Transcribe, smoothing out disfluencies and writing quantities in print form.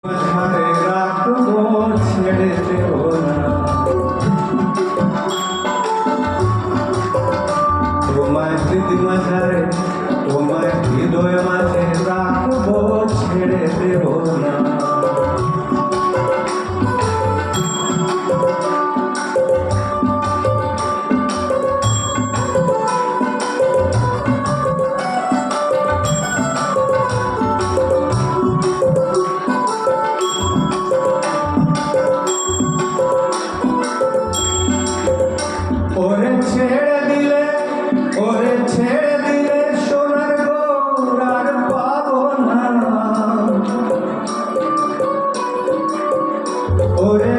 মাঝারে রাখবো ছেড়ে দেব না, তোমার স্মৃতি মাঝারে তোমার হৃদয় মাঝে রাখবো ছেড়ে দেব না। ওরে ছেড়ে দিলে, ওরে ছেড়ে দিলে সোনার গৌর আর পাবো না। ওরে